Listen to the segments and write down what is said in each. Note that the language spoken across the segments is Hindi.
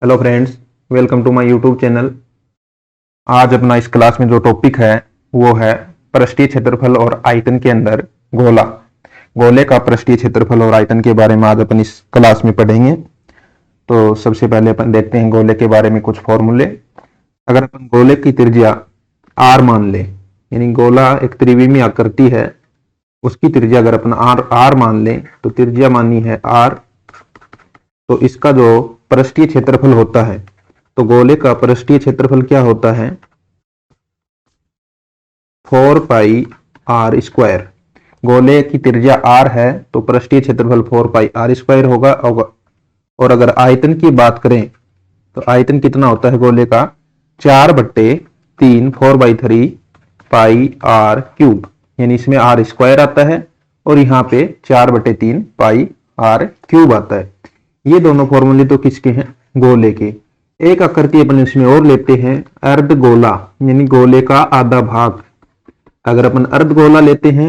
Hello friends, welcome to my YouTube channel. आज अपना इस क्लास में जो टॉपिक है वो है पृष्ठीय क्षेत्रफल और आयतन के अंदर गोला। गोले का पृष्ठीय क्षेत्रफल और आयतन के बारे में आज अपन इस क्लास में पढ़ेंगे। तो सबसे पहले अपन देखते हैं गोले के बारे में कुछ फॉर्मूले। अगर अपन गोले की त्रिज्या आर मान ले, यानी गोला एक त्रिविमीय आकृति है, उसकी त्रिज्या अगर अपन आर मान ले तो त्रिज्या मानी है आर। तो इसका जो पृष्ठीय क्षेत्रफल होता है, तो गोले का पृष्ठीय क्षेत्रफल क्या होता है? 4 पाई आर स्क्वायर। गोले की त्रिज्या आर है तो पृष्ठीय क्षेत्रफल 4 पाई आर स्क्वायर होगा। और अगर आयतन की बात करें तो आयतन कितना होता है गोले का? 4/3 4/3 पाई आर क्यूब, यानी इसमें आर स्क्वायर आता है और यहाँ पे 4/3 पाई आर क्यूब आता है। ये दोनों फॉर्मूले तो किसके हैं? गोले के। एक आकृति अपन इसमें और लेते हैं, अर्ध गोला, यानी गोले का आधा भाग। अगर अपन अर्ध गोला लेते हैं,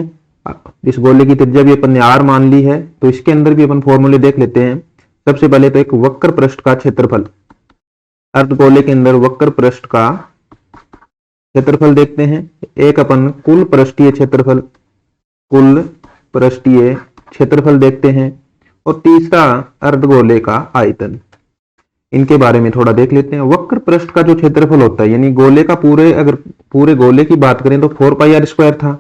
इस गोले की त्रिज्या भी अपन ने आर मान ली है, तो इसके अंदर भी अपन फॉर्मूले देख लेते हैं। सबसे पहले तो एक वक्र पृष्ठ का क्षेत्रफल, अर्ध गोले के अंदर वक्र पृष्ठ का क्षेत्रफल देखते हैं। एक अपन कुल पृष्ठीय क्षेत्रफल, कुल पृष्ठीय क्षेत्रफल देखते हैं। और तीसरा अर्धगोले का आयतन। इनके बारे में थोड़ा देख लेते हैं। वक्र पृष्ठ का जो क्षेत्रफल होता है, यानी गोले का अगर पूरे गोले की बात करें तो 4 पाई आर स्क्वायर था।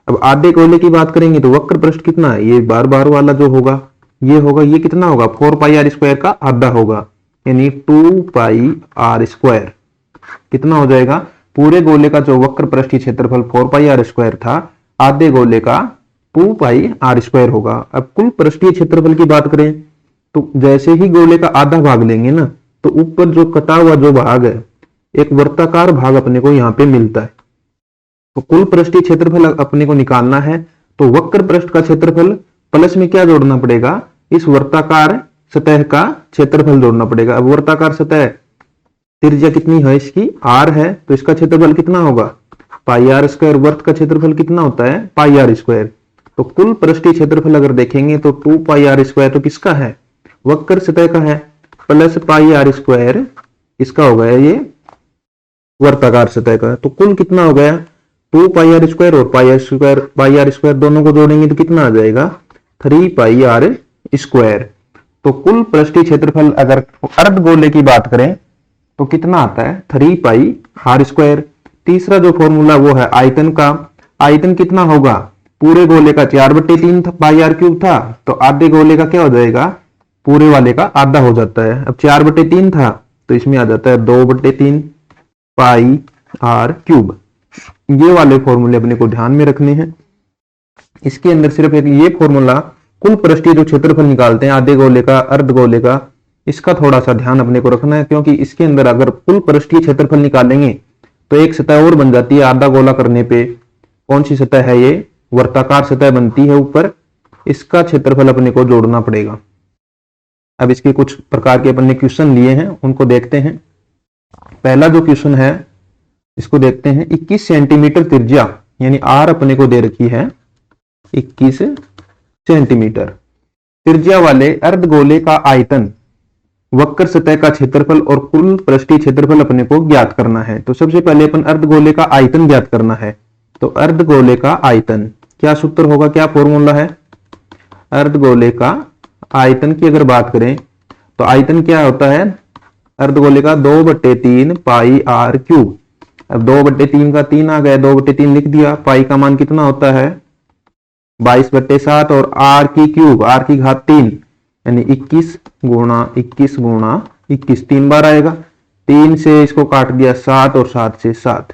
अब आधे गोले की बात करेंगे तो वक्र पृष्ठ कितना है? ये बार बार वाला जो होगा ये होगा, ये कितना होगा? 4 पाई आर स्क्वायर का आधा होगा, यानी 2 पाई आर स्क्वायर। कितना हो जाएगा? पूरे गोले का जो वक्र पृष्ठीय क्षेत्रफल 4 पाई आर स्क्वायर था, आधे गोले का 2 पाई आर स्क्वायर होगा। अब कुल पृष्ठीय क्षेत्रफल की बात करें तो जैसे ही गोले का आधा भाग लेंगे ना, तो ऊपर जो कटा हुआ जो भाग है, एक वर्ताकार भाग अपने को यहाँ पे मिलता है। तो कुल पृष्ठीय क्षेत्रफल अपने को निकालना है, तो वक्र पृष्ठ का क्षेत्रफल प्लस में क्या जोड़ना पड़ेगा? इस वर्ताकार सतह का क्षेत्रफल जोड़ना पड़ेगा। अब वर्ताकार सतह त्रिज्या कितनी है इसकी? आर है, तो इसका क्षेत्रफल कितना होगा? पाई आर स्क्वायर। वर्त का क्षेत्रफल कितना होता है? पाई आर स्क्वायर। तो कुल पृष्ठीय क्षेत्रफल अगर देखेंगे तो 2 पाई आर स्क्वायर तो किसका है? वक्र सतह का है, प्लस पाई आर स्क्वायर इसका हो गया ये वर्ताकार सतह का। तो कुल कितना हो गया? 2 पाई आर स्क्वायर और पाई आर स्क्वायर दोनों को जोड़ेंगे तो कितना आ जाएगा? 3 पाई आर स्क्वायर। तो कुल पृष्ठीय क्षेत्रफल अगर अर्ध गोले की बात करें तो कितना आता है? 3 पाई आर स्क्वायर। तीसरा जो फॉर्मूला वो है आयतन का। आयतन कितना होगा? पूरे गोले का 4/3 पाई आर क्यूब था, तो आधे गोले का क्या हो जाएगा? पूरे वाले का आधा हो जाता है। अब 4/3 था तो इसमें आ जाता है 2/3 पाई आर क्यूब। ये वाले फॉर्मूले अपने को ध्यान में रखने हैं। इसके अंदर सिर्फ एक ये फॉर्मूला, कुल पृष्ठीय जो क्षेत्रफल निकालते हैं आधे गोले का अर्ध गोले का, इसका थोड़ा सा ध्यान अपने को रखना है, क्योंकि इसके अंदर अगर कुल पृष्ठीय क्षेत्रफल निकालेंगे तो एक सतह और बन जाती है आधा गोला करने पे। कौन सी सतह है ये? वर्ताकार सतह बनती है ऊपर, इसका क्षेत्रफल अपने को जोड़ना पड़ेगा। अब इसके कुछ प्रकार के अपन ने क्वेश्चन लिए हैं, उनको देखते हैं। पहला जो क्वेश्चन है इसको देखते हैं। 21 सेंटीमीटर त्रिज्या, यानी आर अपने को दे रखी है 21 सेंटीमीटर त्रिज्या वाले अर्धगोले का आयतन, वक्र सतह का क्षेत्रफल और कुल पृष्ठीय क्षेत्रफल अपने को ज्ञात करना है। तो सबसे पहले अपन अर्धगोले का आयतन ज्ञात करना है। तो अर्धगोले का आयतन क्या सूत्र होगा, क्या फॉर्मूला है? अर्धगोले का आयतन की अगर बात करें तो आयतन क्या होता है अर्धगोले का? 2/3 पाई आर क्यूब। अब 2/3 का 3 आ गया, 2/3 लिख दिया। पाई का मान कितना होता है? 22/7 और आर की क्यूब, आर की घात 3, यानी 21 गुणा 21 गुणा 21, 3 बार आएगा। 3 से इसको काट दिया 7 और 7 से 7।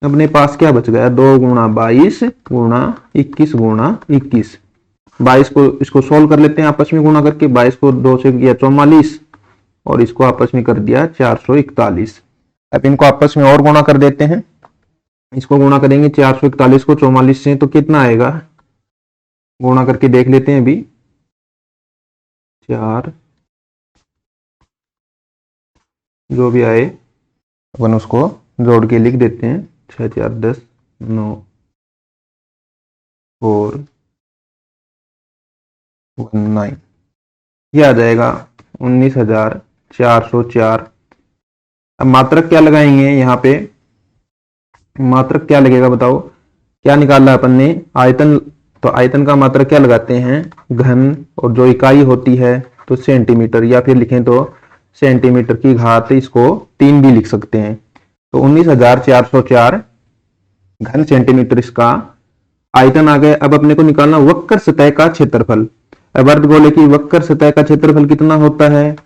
अपने पास क्या बच गया? 2 गुणा 22 गुणा 21 गुणा 21। 22 को इसको सोल्व कर लेते हैं आपस में गुणा करके। 22 को 2 से किया 44 और इसको आपस में कर दिया 441। अब इनको आपस में और गुणा कर देते हैं। इसको गुणा करेंगे 441 को 44 से तो कितना आएगा? गुणा करके देख लेते हैं अभी। 4 जो भी आए अपन उसको जोड़ के लिख देते हैं। 6 4 10 9 4 1 9, ये आ जाएगा 19,000 404। अब मात्रक क्या लगाएंगे यहाँ पे, मात्रक क्या लगेगा बताओ, क्या निकालना है अपन ने, आयतन। तो आयतन का मात्रक क्या लगाते हैं, घन, और जो इकाई होती है तो सेंटीमीटर, या फिर लिखें तो सेंटीमीटर की घात इसको 3 भी लिख सकते हैं। तो 19,404 घन सेंटीमीटर इसका आयतन आ गया। अब अपने को निकालना वक्र सतह का क्षेत्रफल। अब अर्धगोले की वक्र सतह का क्षेत्रफल कितना होता है,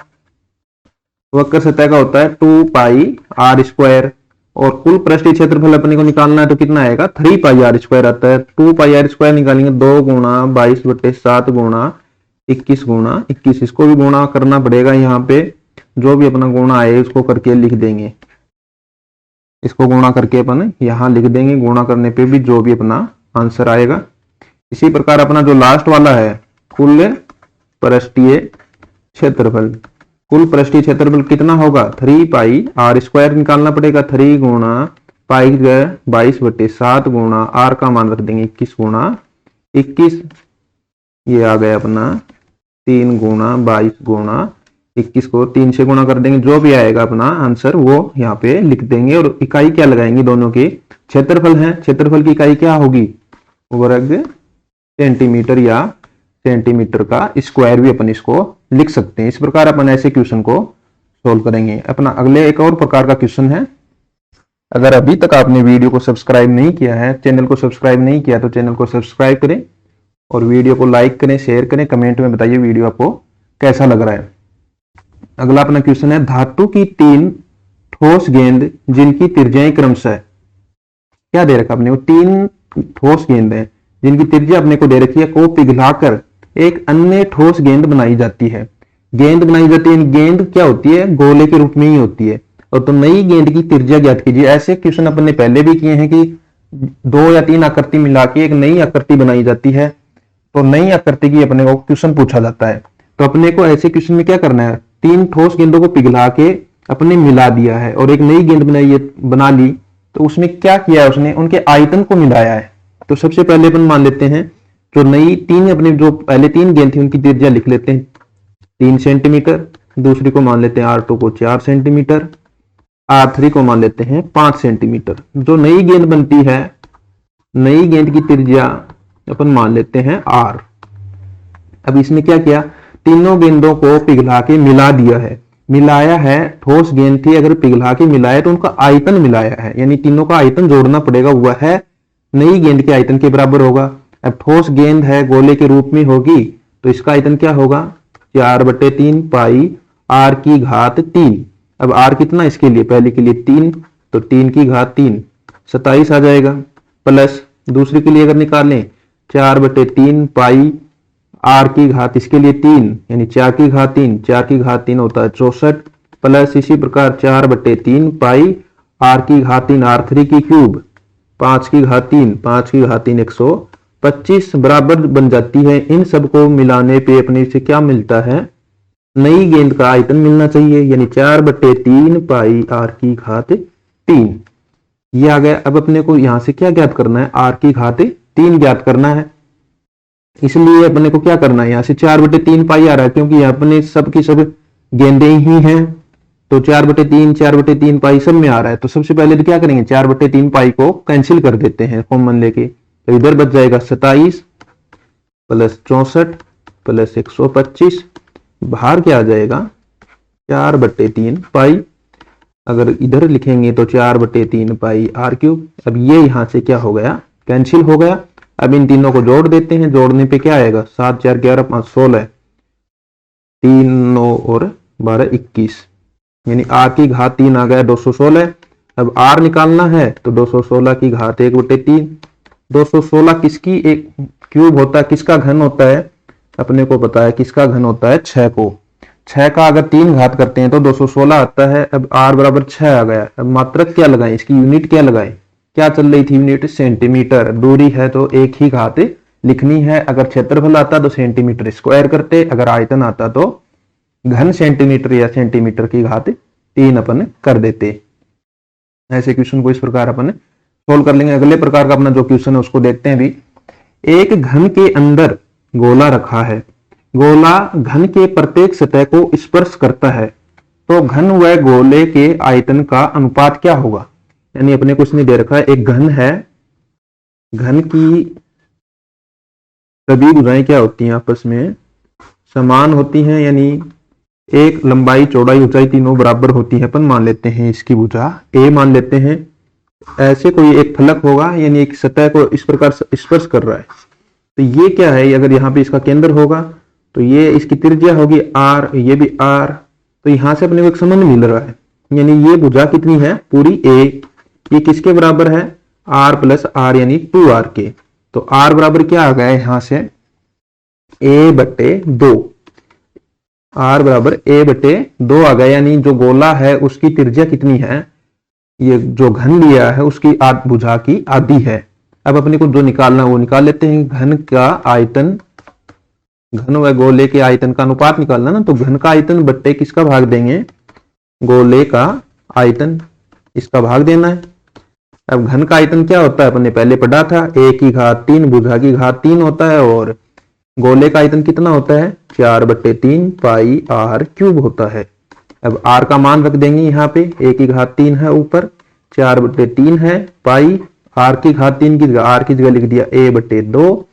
वक्र सतह का होता है 2 पाई आर स्क्वायर, और कुल पृष्ठीय क्षेत्रफल अपने को निकालना है तो कितना आएगा, 3 पाई आर स्क्वायर आता है। 2 पाई आर स्क्वायर निकालेंगे 2 गुणा 22/7 गुणा 21 गुणा 21, इसको भी गुणा करना पड़ेगा। यहाँ पे जो भी अपना गुणा आए उसको करके लिख देंगे, इसको गुणा करके अपन यहाँ लिख देंगे, गुणा करने पे भी जो भी अपना आंसर आएगा। इसी प्रकार अपना जो लास्ट वाला है, कुल पृष्ठीय क्षेत्रफल, कुल पृष्ठीय क्षेत्रफल कितना होगा, 3 पाई आर स्क्वायर निकालना पड़ेगा, 3 गुणा पाई 22/7 गुणा आर का मान रख देंगे 21 गुणा 21, ये आ गया अपना 3 गुणा 22 गुणा 21 को 3 से गुणा कर देंगे, जो भी आएगा अपना आंसर वो यहाँ पे लिख देंगे। और इकाई क्या लगाएंगे, दोनों की क्षेत्रफल है, क्षेत्रफल की इकाई क्या होगी, वर्ग सेंटीमीटर, या सेंटीमीटर का स्क्वायर भी अपन इसको लिख सकते हैं। इस प्रकार अपन ऐसे क्वेश्चन को सोल्व करेंगे। अपना अगले एक और प्रकार का क्वेश्चन है, अगर अभी तक आपने वीडियो को सब्सक्राइब नहीं किया है, चैनल को सब्सक्राइब नहीं किया तो चैनल को सब्सक्राइब करें और वीडियो को लाइक करें, शेयर करें, कमेंट में बताइए वीडियो आपको कैसा लग रहा है। अगला अपना क्वेश्चन है, धातु की 3 ठोस गेंद जिनकी त्रिज्याएं क्रमशः, क्या दे रखा अपने को, 3 ठोस गेंद है जिनकी त्रिज्या अपने को दे रखी है, को पिघलाकर एक अन्य ठोस गेंद बनाई जाती है। गेंद बनाई जाती है, गेंद क्या होती है, गोले के रूप में ही होती है। और तो नई गेंद की त्रिज्या ज्ञात कीजिए। ऐसे क्वेश्चन अपन ने पहले भी किए हैं कि 2 या 3 आकृति मिला के एक नई आकृति बनाई जाती है, तो नई आकृति की अपने को क्वेश्चन पूछा जाता है। तो अपने को ऐसे क्वेश्चन में क्या करना है, 3 ठोस गेंदों को पिघला के अपने मिला दिया है और एक नई गेंद बना ली, तो उसमें क्या किया है, उसने उनके आयतन को मिलाया है। तो सबसे पहले अपन मान लेते हैं जो नई 3 अपने जो पहले 3 गेंद थी उनकी त्रिज्या लिख लेते हैं 3 सेंटीमीटर, दूसरी को मान लेते हैं R2 को 4 सेंटीमीटर, R3 को मान लेते हैं 5 सेंटीमीटर। जो नई गेंद बनती है, नई गेंद की त्रिज्या अपन मान लेते हैं R। अब इसने क्या किया, तीनों गेंदों को पिघला के मिला दिया है, मिलाया है, ठोस गेंद थी, अगर पिघला के मिलाया तो उनका आयतन मिलाया है, यानी तीनों का आयतन जोड़ना पड़ेगा, वह है नई गेंद के आयतन के बराबर होगा। अब ठोस गेंद है, गोले के रूप में होगी, तो इसका आयतन क्या होगा, 4/3 पाई R की घात 3। अब R कितना इसके लिए, पहले के लिए 3, तो 3 की घात 3 27 आ जाएगा, प्लस दूसरे के लिए अगर निकालें 4/3 पाई R की घात इसके लिए 3, यानी 4 की घात 3, 4 की घात 3 होता है 64, प्लस इसी प्रकार 4/3 पाई R की घात 3 R3 की क्यूब 5 की घात 3, 5 की घात 3 125 बराबर बन जाती है। इन सबको मिलाने पे अपने से क्या मिलता है, नई गेंद का आयतन मिलना चाहिए, यानी 4/3 पाई R की घात 3, ये आ गया। अब अपने को यहां से क्या ज्ञात करना है, R की घात 3 ज्ञात करना है, इसलिए अपने को क्या करना है, यहां से 4/3 पाई आ रहा है, क्योंकि यहाँ अपने सब की सब गेंदे ही हैं, तो 4/3 पाई सब में आ रहा है। तो सबसे पहले तो क्या करेंगे, 4/3 पाई को कैंसिल कर देते हैं कॉमन लेके, तो इधर बच जाएगा 27 प्लस 64 प्लस 125, बाहर क्या आ जाएगा 4/3 पाई, अगर इधर लिखेंगे तो 4/3 पाई R3। अब ये यहां से क्या हो गया, कैंसिल हो गया। अब इन तीनों को जोड़ देते हैं, जोड़ने पे क्या आएगा, 7 4 11 5 16, 3 9 और 12 21, यानी R की घात 3 आ गया 216। अब R निकालना है तो 216 की घात 1/3, 216 किसकी एक क्यूब होता है, किसका घन होता है, अपने को पता है किसका घन होता है, 6 को, 6 का अगर 3 घात करते हैं तो 216 आता है। अब R बराबर 6 आ गया। अब मात्रक क्या लगाएं, इसकी यूनिट क्या लगाएं, क्या चल रही थी यूनिट, सेंटीमीटर, दूरी है तो एक ही घात लिखनी है, अगर क्षेत्रफल आता तो सेंटीमीटर स्क्वायर करते, अगर आयतन आता तो घन सेंटीमीटर या सेंटीमीटर की घात 3 अपन कर देते। ऐसे क्वेश्चन को इस प्रकार अपन सोल्व कर लेंगे। अगले प्रकार का अपना जो क्वेश्चन है उसको देखते हैं भी। एक घन के अंदर गोला रखा है, गोला घन के प्रत्येक सतह को स्पर्श करता है, तो घन व गोले के आयतन का अनुपात क्या होगा। यानी अपने को इसने दे रखा है एक घन है, घन की सभी भुजाएं क्या होती हैं, आपस में समान होती हैं, यानी एक लंबाई चौड़ाई ऊंचाई तीनों बराबर होती है। अपन मान लेते हैं इसकी भुजा ए मान लेते हैं। ऐसे कोई एक फलक होगा, यानी एक सतह को इस प्रकार स्पर्श कर रहा है, तो ये क्या है, अगर यहाँ पे इसका केंद्र होगा तो ये इसकी त्रिज्या होगी आर, ये भी आर, तो यहां से अपने को एक संबंध मिल रहा है। यानी ये भुजा कितनी है, पूरी ए, ये किसके बराबर है, आर प्लस आर यानी 2r के। तो आर बराबर क्या आ गया है यहां से a/2, आर बराबर a/2 आ गया। यानी जो गोला है उसकी त्रिज्या कितनी है, ये जो घन लिया है उसकी भुजा की आधी है। अब अपने को जो निकालना है वो निकाल लेते हैं। घन का आयतन, घन व गोले के आयतन का अनुपात निकालना ना, तो घन का आयतन बट्टे किसका भाग देंगे, गोले का आयतन, इसका भाग देना है। अब घन का आयतन क्या होता है, अपने पहले पढ़ा था, a की घात 3 भुजा की घात 3 होता है, और गोले का आयतन कितना होता है 4/3 पाई r क्यूब होता है। अब r का मान रख देंगे यहाँ पे, a की घात 3 है ऊपर, 4/3 है, पाई r की घात 3 की जगह r की जगह लिख दिया a/2,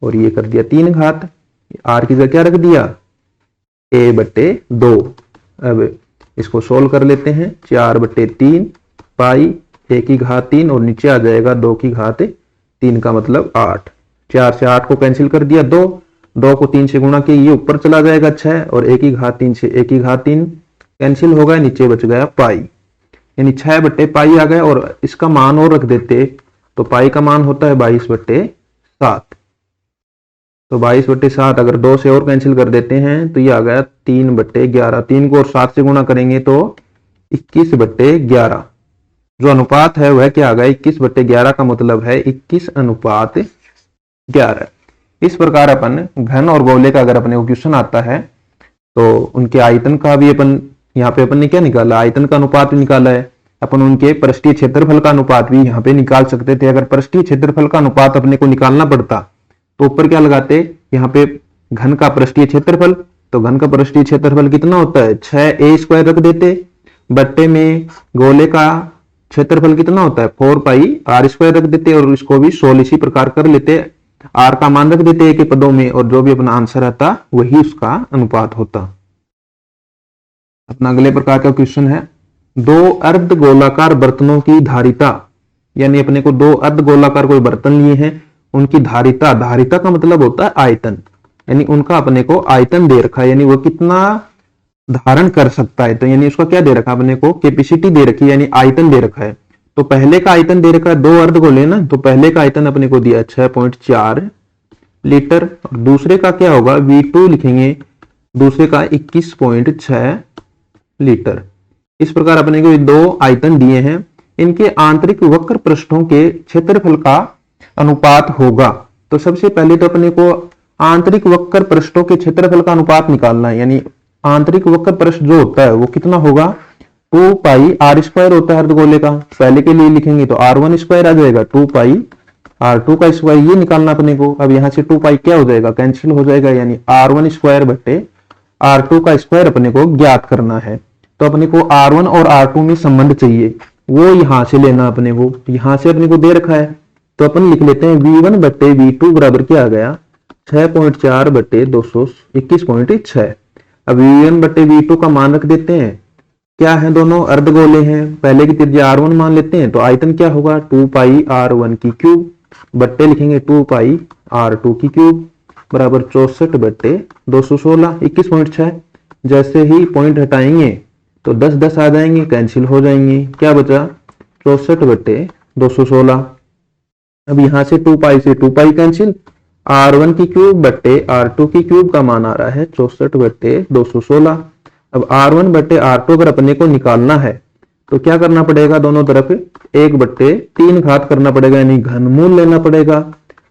और ये कर दिया 3 घात, r की जगह क्या रख दिया a/2। अब इसको सोल्व कर लेते हैं, 4/3 पाई a की घात 3 और नीचे आ जाएगा 2 की घात 3 का मतलब 8, 4 से 8 को कैंसिल कर दिया, 2 को 3 से गुणा किया, ये ऊपर चला जाएगा 6, और a की घात 3 से a की घात 3 कैंसिल हो गया, नीचे बच गया पाई, यानी 6/पाई आ गया। और इसका मान और रख देते तो पाई का मान होता है 22/7, तो 22/7 अगर 2 से और कैंसिल कर देते हैं तो ये आ गया 3/11, 3 को और 7 से गुणा करेंगे तो 21/11। जो अनुपात है वह क्या आ गया 21/11 का मतलब है 21:11। इस प्रकार अपन घन और गोले का अगर अपने को क्वेश्चन आता है तो उनके आयतन का भी अपन यहाँ पे अपन ने क्या निकाला, आयतन का अनुपात भी निकाला है। अपन उनके पृष्ठीय क्षेत्रफल का अनुपात भी यहाँ पे निकाल सकते थे। अगर पृष्ठीय क्षेत्रफल का अनुपात अपने को निकालना पड़ता तो ऊपर क्या लगाते, यहाँ पे घन का पृष्ठीय क्षेत्रफल, तो घन का पृष्ठीय क्षेत्रफल कितना होता है 6a² रख देते, बट्टे में गोले का क्षेत्रफल कितना होता है 4πr² रख देते, और इसको भी 16 इसी प्रकार कर लेते, r का मान रख देते एक पदों में, और जो भी अपना आंसर आता वही उसका अनुपात होता। अपना अगले प्रकार का क्वेश्चन है, 2 अर्ध गोलाकार बर्तनों की धारिता, यानी अपने को 2 अर्ध गोलाकार कोई बर्तन लिए हैं, उनकी धारिता, धारिता का मतलब होता है आयतन, यानी उनका अपने को आयतन दे रखा है, यानी वो कितना धारण कर सकता है, तो यानी उसका क्या दे रखा है अपने को कैपेसिटी दे रखी है, यानी आयतन दे रखा है। तो पहले का आयतन दे रखा है 2 अर्ध गोले ना, तो पहले का आयतन अपने को दिया 6.4 लीटर, और दूसरे का क्या होगा V2 लिखेंगे, दूसरे का 21.6 लीटर। इस प्रकार अपने को 2 आयतन दिए हैं, इनके आंतरिक वक्र पृष्ठों के क्षेत्रफल का अनुपात होगा। तो सबसे पहले तो अपने को आंतरिक वक्र पृष्ठों के क्षेत्रफल का अनुपात निकालना है, यानी आंतरिक वक्र पृष्ठ जो होता है वो कितना होगा 2πr² होता है अर्धगोले का, पहले के लिए लिखेंगे तो r1² आ जाएगा, 2πr2 का स्क्वायर ये निकालना अपने को। अब यहां से 2π क्या हो जाएगा कैंसिल हो जाएगा, यानी r1² का स्क्वायर अपने को ज्ञात करना है। तो अपने को r1 और r2 में संबंध चाहिए, वो यहां से लेना अपने को, यहां से अपने को दे रखा है, तो अपन लिख लेते हैं v1/v2 बराबर क्या आ गया 6.4/221.6। अब v1/v2 का मान रख देते हैं, क्या है दोनों अर्धगोले हैं, पहले की त्रिज्या r1 मान लेते हैं, तो आयतन क्या होगा 2πr1 की क्यूब बट्टे लिखेंगे 2πr2 की क्यूब बराबर 64/216 21.6। जैसे ही पॉइंट हटाएंगे तो 10 आ जाएंगे, कैंसिल हो जाएंगे, क्या बचा 64/216। अब यहां से 2π से 2π कैंसिल, r1 की क्यूब बट्टे r2 की क्यूब का मान आ रहा है 64/216। अब r1/r2 अगर अपने को निकालना है तो क्या करना पड़ेगा, दोनों तरफ 1/3 घात करना पड़ेगा, यानी घनमूल लेना पड़ेगा।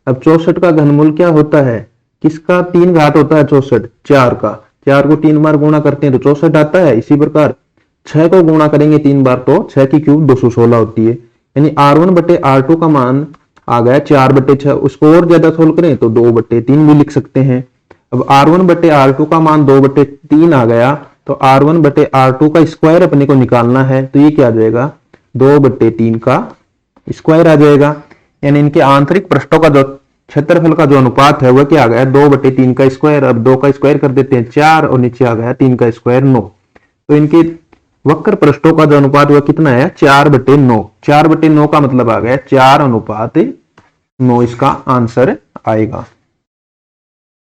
अब 64 का घनमूल क्या होता है, किसका 3 घात होता है 64, 4 का, 4 को 3 बार गुणा करते हैं तो 64 आता है। इसी प्रकार 6 को गुणा करेंगे 3 बार तो 6 की क्यूब 216 होती है, यानी r1/r2 का मान आ गया 4/6। उसको और ज्यादा सोल्व करें तो 2/3 भी लिख सकते हैं। अब r1/r2 का मान 2/3 आ गया, तो R1 बटे R2 का स्क्वायर अपने को निकालना है, तो ये क्या आ जाएगा 2 बटे 3 का स्क्वायर आ जाएगा। यानी इनके आंतरिक पृष्ठों का जो क्षेत्रफल का जो अनुपात है वह क्या आ गया 2 बटे 3 का स्क्वायर। अब 2 का स्क्वायर कर देते हैं 4 और नीचे आ गया 3 का स्क्वायर 9। तो इनके वक्र पृष्ठों का जो अनुपात वह कितना है 4 बटे 9। 4 बटे 9 का मतलब आ गया 4 अनुपात 9 इसका आंसर आएगा।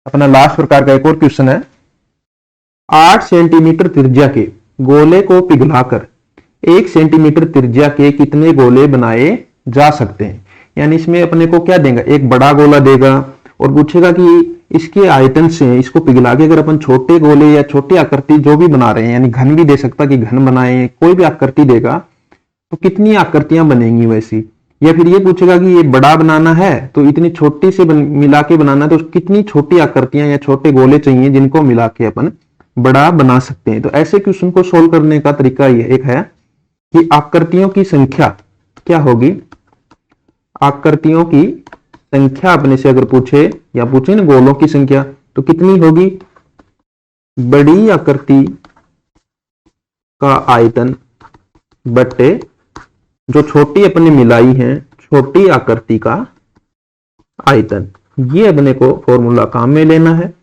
अपना लास्ट प्रकार का एक और क्वेश्चन है, 8 सेंटीमीटर त्रिज्या के गोले को पिघलाकर 1 सेंटीमीटर त्रिज्या के कितने गोले बनाए जा सकते हैं। यानी इसमें अपने को क्या देगा, एक बड़ा गोला देगा और पूछेगा कि इसके आयतन से इसको पिघला के अगर अपन छोटे गोले या छोटी आकृति जो भी बना रहे हैं, यानी घन भी दे सकता कि घन बनाए, कोई भी आकृति देगा तो कितनी आकृतियां बनेंगी वैसी। या फिर ये पूछेगा कि ये बड़ा बनाना है तो इतनी छोटी से मिला के बनाना है, तो कितनी छोटी आकृतियां या छोटे गोले चाहिए जिनको मिला के अपन बड़ा बना सकते हैं। तो ऐसे क्वेश्चन को सोल्व करने का तरीका ये एक है कि आकृतियों की संख्या क्या होगी, आकृतियों की संख्या अपने से अगर पूछे या पूछे ना गोलों की संख्या तो कितनी होगी, बड़ी आकृति का आयतन बटे जो छोटी अपने मिलाई है छोटी आकृति का आयतन। ये अपने को फॉर्मूला काम में लेना है।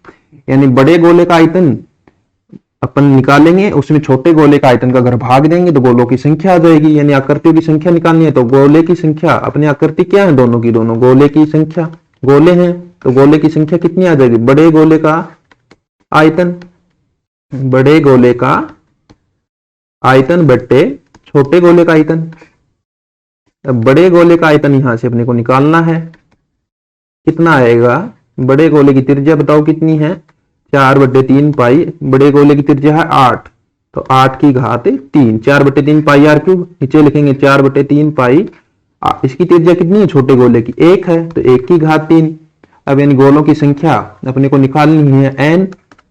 यानी बड़े गोले का आयतन अपन निकालेंगे, उसमें छोटे गोले का आयतन का अगर भाग देंगे तो गोलों की संख्या आ जाएगी। यानी आकृतियों की संख्या निकालनी है तो गोले की संख्या, अपनी आकृति क्या है दोनों की दोनों गोले की संख्या, गोले हैं तो गोले की संख्या कितनी आ जाएगी, बड़े गोले का आयतन, बड़े गोले का आयतन बट्टे छोटे गोले का आयतन। अब बड़े गोले का आयतन यहां से अपने को निकालना है, कितना आएगा, बड़े गोले की त्रिज्या बताओ कितनी है 4 बटे 3 पाई, बड़े गोले की त्रिज्या है 8 तो 8 की घात 3, 4 बटे 3 पाई आर क्यूब, नीचे लिखेंगे 4 बटे 3 पाई। इसकी त्रिज्या कितनी है छोटे गोले की 1 है तो 1 की घात 3। अब इन गोलों की संख्या अपने को निकालनी है n,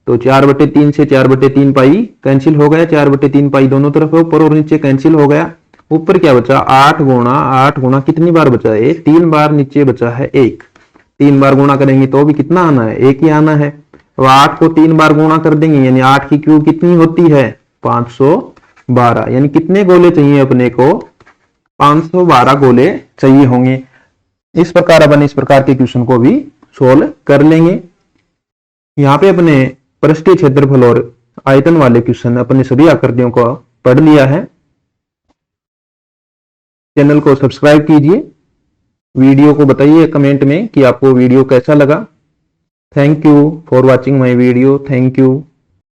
तो 4 बटे 3 से 4 बटे 3 पाई कैंसिल हो गया, 4 बटे 3 पाई दोनों तरफ है, ऊपर और नीचे कैंसिल हो गया। ऊपर क्या बचा 8 गुणा कितनी बार बचा है 3 बार, नीचे बचा है 1, 3 बार गुणा करेंगे तो भी कितना आना है 1 ही आना है। तो 8 को 3 बार गुणा कर देंगे यानी 8 की क्यूब कितनी होती है 512। यानी कितने गोले चाहिए अपने को 512 गोले चाहिए होंगे। इस प्रकार अपन इस प्रकार के क्वेश्चन को भी सोल्व कर लेंगे। यहाँ पे अपने पृष्ठीय क्षेत्रफल और आयतन वाले क्वेश्चन अपने सभी आकृतियों को पढ़ लिया है। चैनल को सब्सक्राइब कीजिए, वीडियो को बताइए कमेंट में कि आपको वीडियो कैसा लगा। Thank you for watching my video. Thank you.